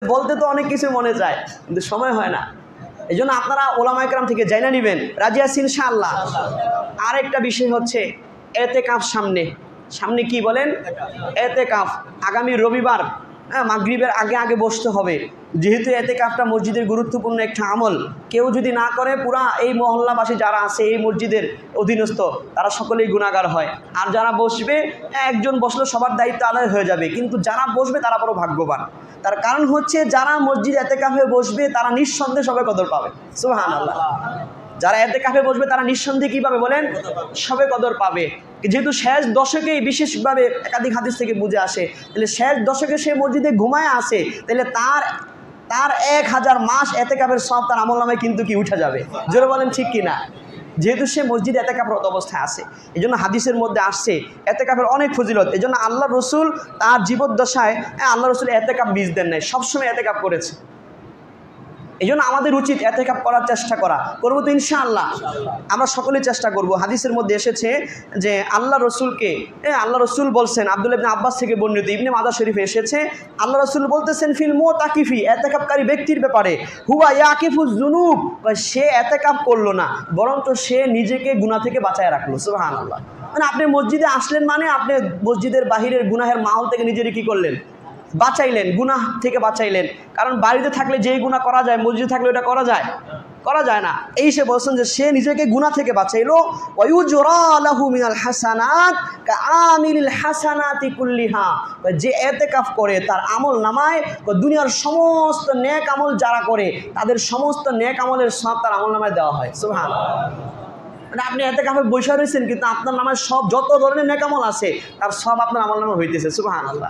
বলতে তো অনেক কিছু মনে চায়, কিন্তু সময় হয় না। এই জন্য আপনারা ওলামা ইকরাম থেকে জানা নেবেন। রাজি আছেন ইনশাআল্লাহ? আরেকটা বিষয় হচ্ছে এতেকাফ। সামনে কি বলেন? এতেকাফ। আগামী রবিবার মাগরিবের আগে আগে বসতে হবে। যেহেতু এতেকাফটা মসজিদের গুরুত্বপূর্ণ একটা আমল, কেউ যদি না করে পুরা এই মহল্লাবাসী যারা আছে এই মসজিদের অধীনস্থ তারা সকলেই গুনাহগার হয়। আর যারা বসবে, একজন বসলে সবার দায়িত্ব আদায় হয়ে যাবে, কিন্তু যারা বসবে তারা বড় ভাগ্যবান। তার কারণ হচ্ছে যারা মসজিদ এতেকাফে বসবে তারা নিঃসন্দেহে সবে কদর পাবে। সুবহানাল্লাহ। যারা এতেকাফে বসবে তারা নিঃসন্দেহে কী পাবে বলেন? সবে কদর পাবে। যেহেতু শেষ দশকেই বিশেষভাবে একাধিক হাদিস থেকে বুঝে আসে, তাহলে শেষ দশকে সে মসজিদে ঘুমায় আসে, তাহলে তার 1000 মাস এতেকাফের সব তার আমলনামায় কিন্তু কি উঠে যাবে। জোরে বলেন ঠিক কিনা? যেহেতু সে মসজিদে এতেকাফরত অবস্থায় আছে, এই জন্য হাদিসের মধ্যে আসছে এতেকাফের অনেক ফজিলত। এই জন্য আল্লাহ রসুল তার জীবদ্দশায় আল্লাহ রসুল এতেকাফ মিস দেন নাই, সবসময় এতেকাফ করেছে। এই জন্য আমাদের উচিত এতেকাফ করার চেষ্টা করা। করবো তো ইনশাআল্লাহ? আমরা সকলেই চেষ্টা করব। হাদিসের মধ্যে এসেছে যে আল্লাহ রসুল বলছেন, আব্দুল্লাহ ইবনে আব্বাস থেকে বর্ণিত, ইবনে মাজাহ শরীফে এসেছে, আল্লাহ রসুল বলতেছেন ফিল মুতাকিফি, এতেকাফকারী ব্যক্তির ব্যাপারে, হুয়া ইয়াকিফুজ জুনুব, সে এতেকাফ করলো না, বরঞ্চ সে নিজেকে গুনাহ থেকে বাঁচায় রাখলো। সুবহানাল্লাহ। মানে আপনি মসজিদে আসলেন মানে আপনি মসজিদের বাহিরের গুনাহের মাহল থেকে নিজেরই কি করলেন? বাঁচাইলেন, গুনাহ থেকে বাঁচাইলেন। কারণ বাড়িতে থাকলে যেই গুনাহ করা যায়, মসজিদে থাকলে ওটা করা যায় না। এই সে বলছেন যে সে নিজেকে গুনাহ থেকে বাঁচাইলো। ওয়ায়ুজরা লাহু মিনাল হাসানাত কাআমিলিল হাসানাতি কুল্লিহা, যে ইতিকাফ করে তার আমল নামায় দুনিয়ার সমস্ত নেক আমল যারা করে তাদের সমস্ত নেক আমলের সব তার আমল নামায় দেওয়া হয়। সুবহানাল্লাহ। মানে আপনি ইতিকাফে বসে রয়েছেন, কিন্তু আপনার নামায় সব যত ধরনের নেক আমল আছে তার সব আপনার আমল নামায় হইতেছে। সুবহানাল্লাহ।